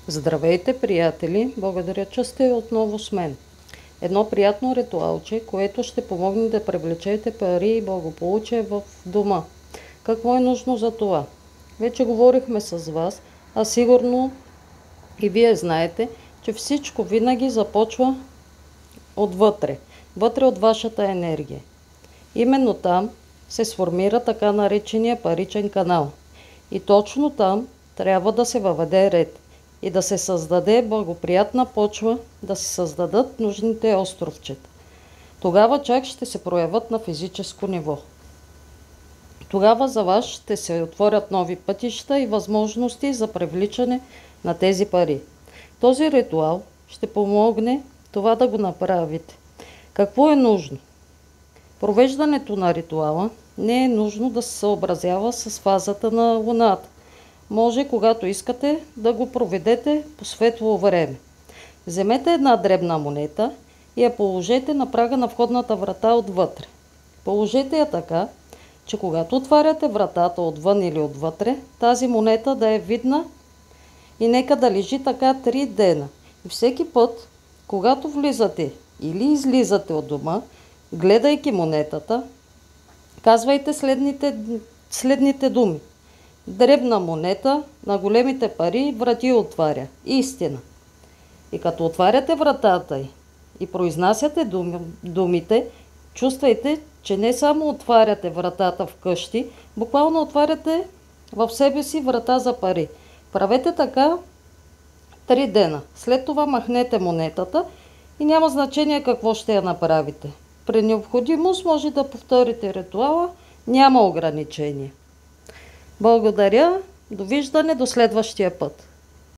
Здравейте, приятели! Благодаря, че сте отново с мен. Едно приятно ритуалче, което ще помогне да привлечете пари и благополучие в дома. Какво е нужно за това? Вече говорихме с вас, а сигурно и вие знаете, че всичко винаги започва отвътре, вътре от вашата енергия. Именно там се сформира така наречения паричен канал. И точно там трябва да се въведе ред и да се създаде благоприятна почва, да се създадат нужните островчета. Тогава чак ще се проявят на физическо ниво. Тогава за вас ще се отворят нови пътища и възможности за привличане на тези пари. Този ритуал ще помогне това да го направите. Какво е нужно? Провеждането на ритуала не е нужно да се съобразява с фазата на Луната. Може, когато искате, да го проведете по светло време. Вземете една дребна монета и я положете на прага на входната врата отвътре. Положете я така, че когато отваряте вратата отвън или отвътре, тази монета да е видна и нека да лежи така 3 дена. И всеки път, когато влизате или излизате от дома, гледайки монетата, казвайте следните думи. Дребна монета на големите пари врати отваря. Истина. И като отваряте вратата и произнасяте думите, чувствайте, че не само отваряте вратата вкъщи, буквално отваряте в себе си врата за пари. Правете така 3 дена. След това махнете монетата и няма значение какво ще я направите. При необходимост може да повторите ритуала, няма ограничения. Благодаря, довиждане до следващия път.